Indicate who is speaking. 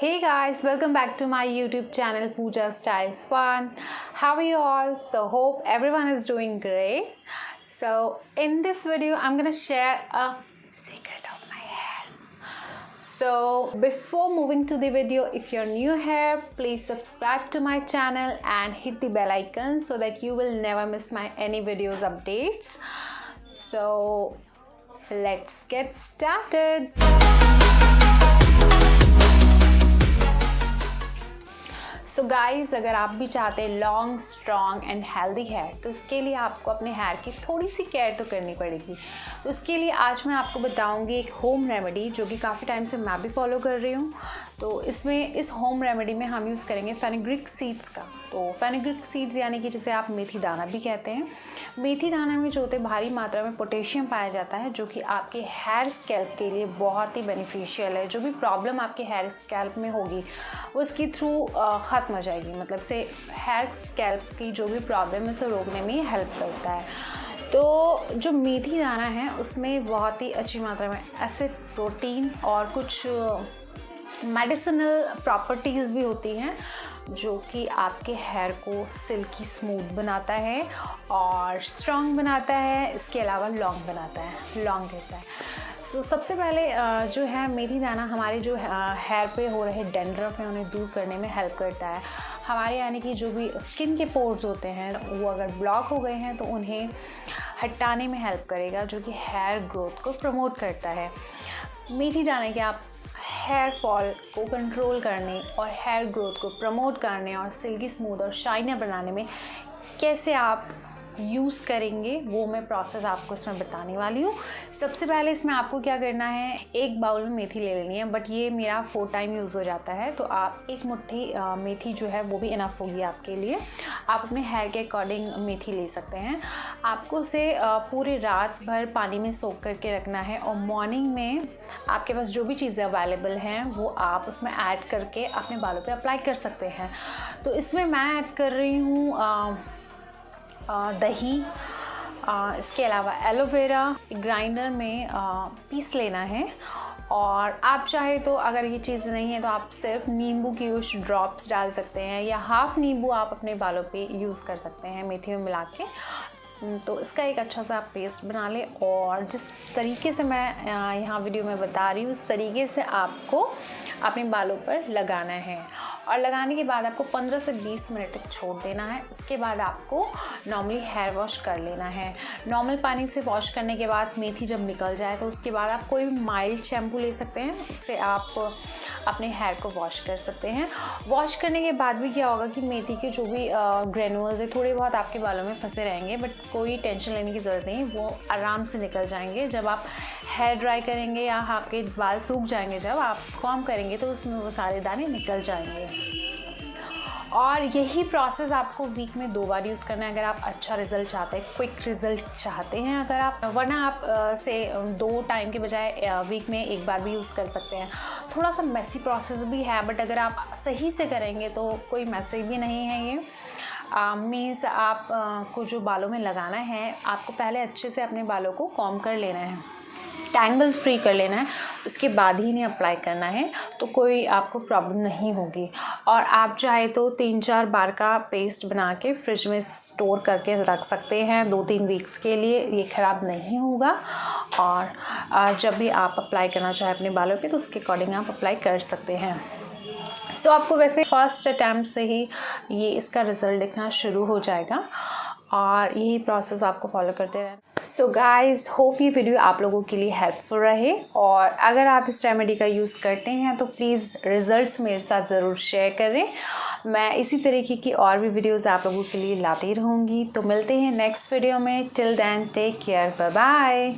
Speaker 1: Hey guys, welcome back to my YouTube channel poojastyles1. How are you all? So hope everyone is doing great. So in this video I'm gonna share a secret of my hair. So before moving to the video, if you're new here, please subscribe to my channel and hit the bell icon so that you will never miss my any videos updates. So let's get started. So guys, अगर आप भी चाहते हैं long strong and healthy hair, तो इसके लिए आपको अपने हेयर की थोड़ी सी केयर तो करनी पड़ेगी। तो इसके लिए आज मैं आपको बताऊंगी एक होम रेमेडी जो कि काफ़ी टाइम से मैं भी फॉलो कर रही हूँ। तो इस होम रेमेडी में हम यूज़ करेंगे फेनुग्रीक सीड्स का। तो फेनुग्रीक सीड्स यानी कि जिसे आप मेथी दाना भी कहते हैं। मेथी दाना में जो होते भारी मात्रा में पोटेशियम पाया जाता है, जो कि आपके हेयर स्कैल्प के लिए बहुत ही बेनिफिशियल है। जो भी प्रॉब्लम आपके हेयर स्कैल्प में होगी वो इसके थ्रू ख़त्म हो जाएगी। मतलब से हेयर स्कैल्प की जो भी प्रॉब्लम है उसे रोकने में हेल्प करता है। तो जो मेथी दाना है उसमें बहुत ही अच्छी मात्रा में एसिड, प्रोटीन और कुछ मेडिसिनल प्रॉपर्टीज़ भी होती हैं जो कि आपके हेयर को सिल्की स्मूथ बनाता है और स्ट्रॉन्ग बनाता है। इसके अलावा लॉन्ग देता है। सो सबसे पहले जो है मेथी दाना हमारे जो हेयर पे हो रहे डैंड्रफ है उन्हें दूर करने में हेल्प करता है। हमारे यानी कि जो भी स्किन के पोर्स होते हैं वो अगर ब्लॉक हो गए हैं तो उन्हें हटाने में हेल्प करेगा, जो कि हेयर ग्रोथ को प्रमोट करता है। मेथी दाने के आप हेयर फॉल को कंट्रोल करने और हेयर ग्रोथ को प्रमोट करने और सिल्की स्मूथ और शाइनर बनाने में कैसे आप यूज़ करेंगे वो मैं प्रोसेस आपको इसमें बताने वाली हूँ। सबसे पहले इसमें आपको क्या करना है, एक बाउल में मेथी ले लेनी है, बट ये मेरा 4 टाइम यूज़ हो जाता है। तो आप एक मुट्ठी मेथी जो है वो भी इनफ होगी आपके लिए। आप अपने हेयर के अकॉर्डिंग मेथी ले सकते हैं। आपको उसे पूरे रात भर पानी में सोख करके रखना है और मॉर्निंग में आपके पास जो भी चीज़ें अवेलेबल हैं वो आप उसमें ऐड करके अपने बालों पे अप्लाई कर सकते हैं। तो इसमें मैं ऐड कर रही हूँ दही, इसके अलावा एलोवेरा ग्राइंडर में पीस लेना है। और आप चाहे तो अगर ये चीज़ नहीं है तो आप सिर्फ नींबू की कुछ ड्रॉप्स डाल सकते हैं या हाफ नींबू आप अपने बालों पे यूज़ कर सकते हैं मेथी में मिला के। तो इसका एक अच्छा सा पेस्ट बना लें और जिस तरीके से मैं यहाँ वीडियो में बता रही हूँ उस तरीके से आपको अपने बालों पर लगाना है। और लगाने के बाद आपको 15 से 20 मिनट तक छोड़ देना है। उसके बाद आपको नॉर्मली हेयर वॉश कर लेना है। नॉर्मल पानी से वॉश करने के बाद मेथी जब निकल जाए तो उसके बाद आप कोई भी माइल्ड शैम्पू ले सकते हैं, उससे आप अपने हेयर को वॉश कर सकते हैं। वॉश करने के बाद भी क्या होगा कि मेथी के जो भी ग्रेनुअल्स है थोड़े बहुत आपके बालों में फंसे रहेंगे, बट कोई टेंशन लेने की ज़रूरत नहीं, वो आराम से निकल जाएंगे। जब आप हेयर ड्राई करेंगे या आपके बाल सूख जाएंगे, जब आप कॉम्ब करेंगे तो उसमें वो सारे दाने निकल जाएंगे। और यही प्रोसेस आपको वीक में 2 बार यूज़ करना है अगर आप अच्छा रिज़ल्ट चाहते हैं, क्विक रिज़ल्ट चाहते हैं। अगर आप वरना आप से 2 टाइम के बजाय वीक में 1 बार भी यूज़ कर सकते हैं। थोड़ा सा मैसी प्रोसेस भी है, बट अगर आप सही से करेंगे तो कोई मैसी भी नहीं है ये। मीन्स आप को जो बालों में लगाना है, आपको पहले अच्छे से अपने बालों को कॉम्ब कर लेना है, टैंगल फ्री कर लेना है, उसके बाद ही इन्हें अप्लाई करना है, तो कोई आपको प्रॉब्लम नहीं होगी। और आप चाहे तो 3-4 बार का पेस्ट बना के फ्रिज में स्टोर करके रख सकते हैं 2-3 वीक्स के लिए, ये ख़राब नहीं होगा। और जब भी आप अप्लाई करना चाहें अपने बालों पे तो उसके अकॉर्डिंग आप अप्लाई कर सकते हैं। सो आपको वैसे फर्स्ट अटैम्प्ट से ही ये इसका रिज़ल्ट दिखना शुरू हो जाएगा और यही प्रोसेस आपको फॉलो करते रहना। सो गाइज़, होप ये वीडियो आप लोगों के लिए हेल्पफुल रहे। और अगर आप इस रेमेडी का यूज़ करते हैं तो प्लीज़ रिज़ल्ट्स मेरे साथ ज़रूर शेयर करें। मैं इसी तरीके की और भी वीडियोज़ आप लोगों के लिए लाती रहूँगी। तो मिलते हैं नेक्स्ट वीडियो में। Till then take care, bye bye.